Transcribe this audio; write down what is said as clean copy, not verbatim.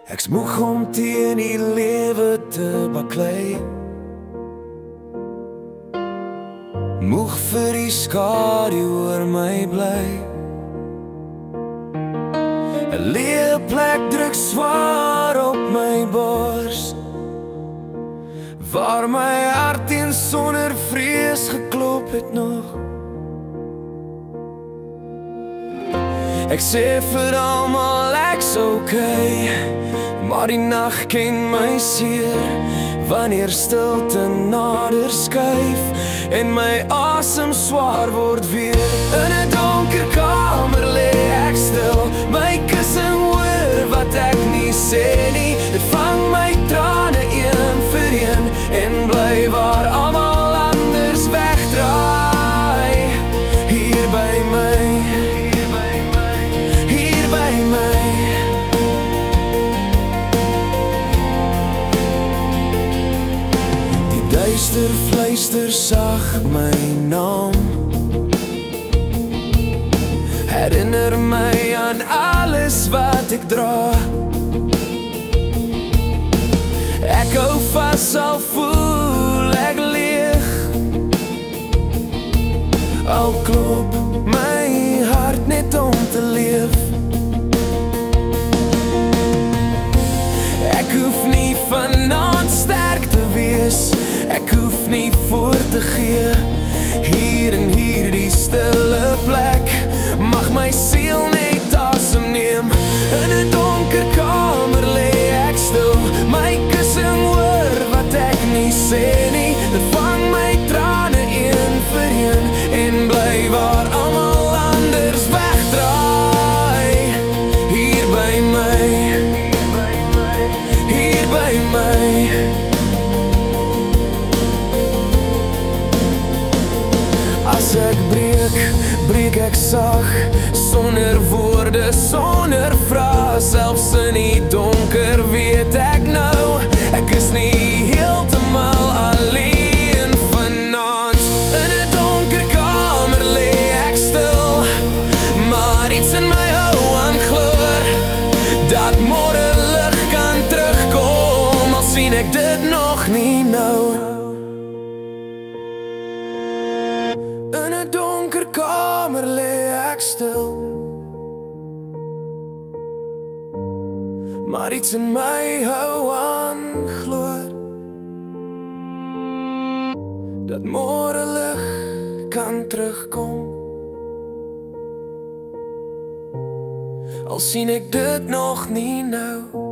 Ek's moeg om teen die lewe te baklei, moeg vir die skadu oor my bly. 'n leë plek druk swaar op my bors, waar my hart teen sonder vrees geklop het nog. Ek sê vir almal ek's okay, maar die nag ken my seer, wanneer stilte nader skuif en my asem swaar word weer. In 'n donker kamer lê ek stil, my kussing hoor wat ek nie sê nie. Dit vang my trane een vir een en bly waar almal anders wegdraai. Hier by my, hier by my. Die duister fluister sag my naam, herinner my aan alles wat ek dra. Ek hou vas al voel ek leeg, al klop my hart net om te leef. Ek hoef nie vanaand sterk te wees, ek hoef nie voor te gee. Hier in hierdie stille plek mag my siel net asem neem. In 'n donker kamer lê ek stil, my kussing hoor wat ek nie sê nie. Dit vang my trane een vir een en bly waar almal anders wegdraai. Hier by my, hier by my. As ek breek, breek ek sag, sonder woorde, sonder vrae. Selfs in die donker weet ek nou, ek is nie heeltemal alleen vanaand. In 'n donker kamer lê ek stil, maar iets in my hou aan gloor, dat môre lig kan terugkom, al sien ek dit nog nie nou. In 'n donker kamer lê ek stil, maar iets in my hou aan gloor, dat môre lig kan terugkom, al sien ek dit nog nie nou.